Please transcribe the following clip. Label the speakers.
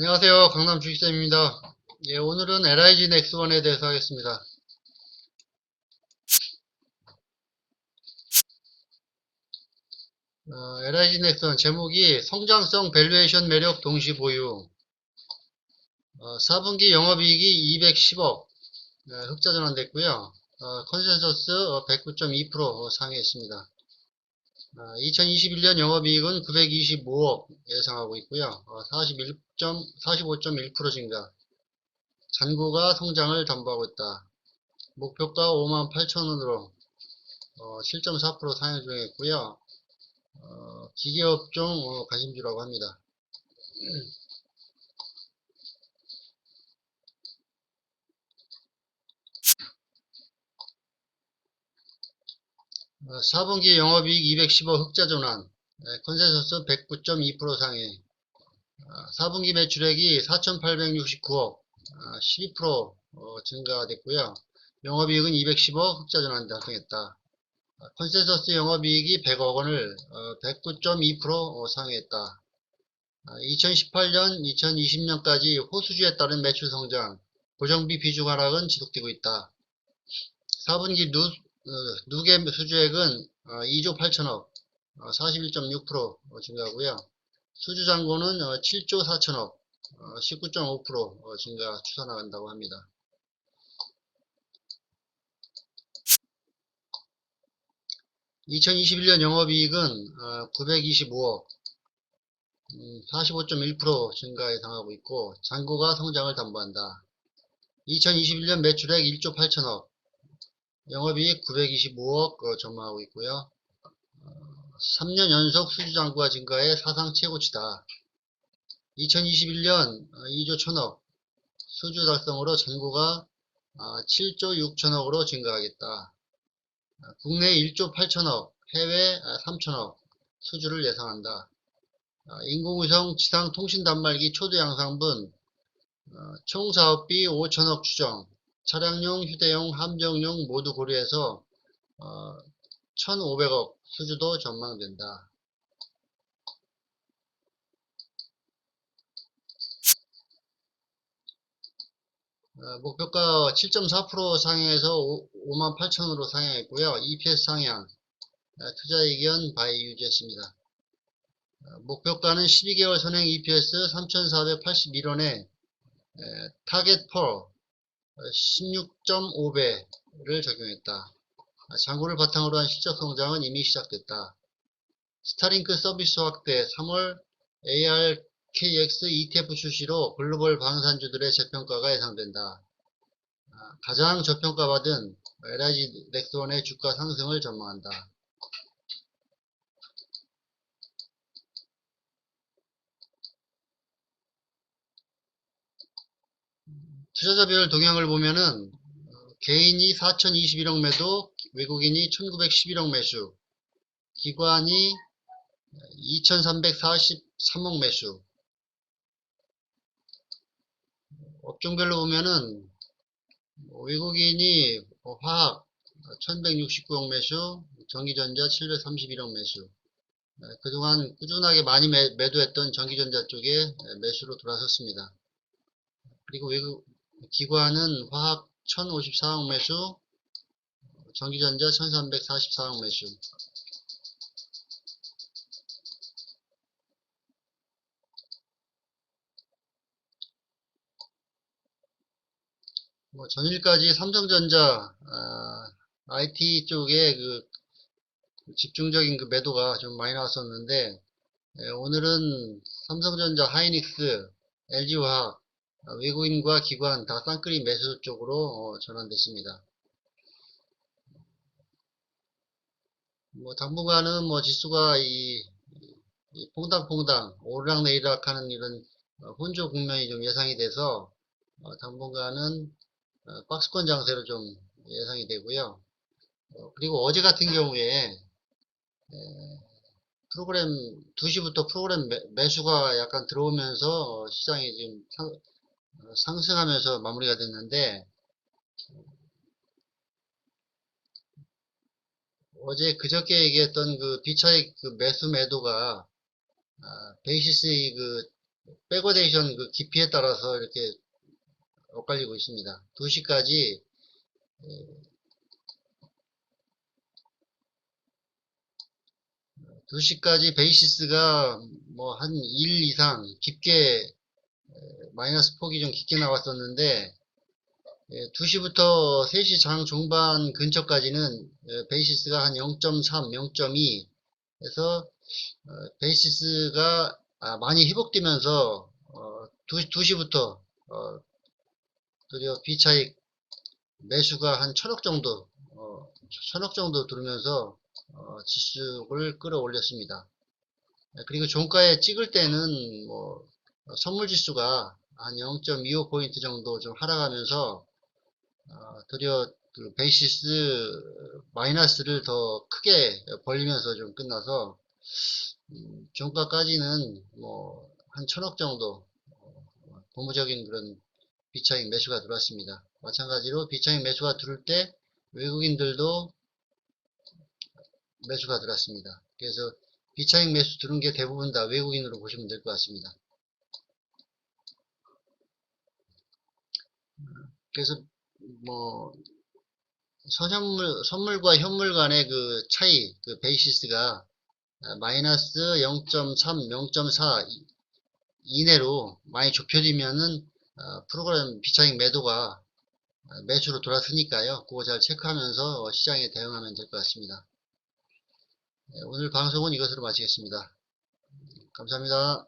Speaker 1: 안녕하세요. 강남 주식쌤입니다. 예, 오늘은 LIG 넥스원에 대해서 하겠습니다. LIG 넥스원 제목이 성장성 밸류에이션 매력 동시 보유. 4분기 영업이익이 210억 흑자 전환됐고요. 컨센서스 109.2% 상회했습니다. 2021년 영업이익은 925억 예상하고 있고요. 45.1% 증가. 잔고가 성장을 담보하고 있다. 목표가 58,000원으로 7.4% 상향 중했고요. 기계업종 관심주라고 합니다. 4분기 영업이익 210억 흑자 전환, 컨센서스 109.2% 상해. 4분기 매출액이 4,869억, 12% 증가됐고요. 영업이익은 210억 흑자 전환 달성했다. 컨센서스 영업이익이 100억 원을 109.2% 상회했다. 2018년, 2020년까지 호수주에 따른 매출 성장, 고정비 비중 하락은 지속되고 있다. 4분기 누계 수주액은 2조 8천억, 41.6% 증가하고요. 수주 잔고는 7조 4천억, 19.5% 증가 추산한다고 합니다. (2021년) 영업이익은 925억, 45.1% 증가 예상하고 있고 잔고가 성장을 담보한다. 2021년 매출액 1조 8천억, 영업이익 925억 전망하고 있고요. 3년 연속 수주잔고가 증가해 사상 최고치다. 2021년 2조 1천억, 수주 달성으로 잔고가 7조 6천억으로 증가하겠다. 국내 1조 8천억, 해외 3천억 수주를 예상한다. 인공위성 지상 통신 단말기 초도 양상분 총 사업비 5천억 추정, 차량용, 휴대용, 함정용 모두 고려해서 1,500억 수주도 전망된다. 목표가 7.4% 상향해서 58,000원으로 상향했고요. EPS 상향, 투자의견 바이 유지했습니다. 목표가는 12개월 선행 EPS 3,481원에 타겟 펄 16.5배를 적용했다. 잔고를 바탕으로 한 실적 성장은 이미 시작됐다. 스타링크 서비스 확대, 3월 ARKX ETF 출시로 글로벌 방산주들의 재평가가 예상된다. 가장 저평가받은 LIG 넥스원의 주가 상승을 전망한다. 투자자별 동향을 보면은 개인이 4,021억 매도, 외국인이 1,911억 매수, 기관이 2,343억 매수. 업종별로 보면은 외국인이 화학 1,169억 매수, 전기전자 731억 매수. 그동안 꾸준하게 많이 매도했던 전기전자 쪽에 매수로 돌아섰습니다. 그리고 외국 기관은 화학 1,054억 매수, 전기전자 1,344억 매수. 전일까지 삼성전자, IT 쪽에 집중적인 매도가 좀 많이 나왔었는데, 오늘은 삼성전자, 하이닉스, LG화학, 외국인과 기관 다 쌍끌이 매수 쪽으로 전환됐습니다. 당분간은 지수가 이 퐁당퐁당 오르락내리락 하는 이런 혼조 국면이 좀 예상이 돼서 당분간은 박스권 장세로 좀 예상이 되고요. 그리고 어제 같은 경우에 프로그램 2시부터 프로그램 매수가 약간 들어오면서 시장이 지금 상승하면서 마무리가 됐는데 어제 그저께 얘기했던 그 비차익 매수 매도가 베이시스 백워데이션 그 깊이에 따라서 이렇게 엇갈리고 있습니다. 2시까지 2시까지 베이시스가 뭐 한 1 이상 깊게 마이너스 폭이 좀 깊게 나왔었는데 2시부터 3시 장 중반 근처까지는 베이시스가 한 0.3, 0.2 해서 베이시스가 많이 회복되면서 2시부터 드디어 비차익 매수가 한 1000억 정도 1000억 정도 들으면서 지수를 끌어올렸습니다. 그리고 종가에 찍을 때는 뭐 선물 지수가 한 0.25포인트 정도 좀 하락하면서 드디어 그 베이시스 마이너스를 더 크게 벌리면서 좀 끝나서 종가까지는 뭐 한 1000억 정도 고무적인 그런 비차익 매수가 들어왔습니다. 마찬가지로 비차익 매수가 들어올 때 외국인들도 매수가 들어왔습니다. 그래서 비차익 매수 들은 게 대부분 다 외국인으로 보시면 될 것 같습니다. 그래서 뭐 선물과 현물 간의 그 차이, 그 베이시스가 마이너스 0.3, 0.4 이내로 많이 좁혀지면은 프로그램 비차익 매도가 매수로 돌았으니까요. 그거 잘 체크하면서 시장에 대응하면 될 것 같습니다. 오늘 방송은 이것으로 마치겠습니다. 감사합니다.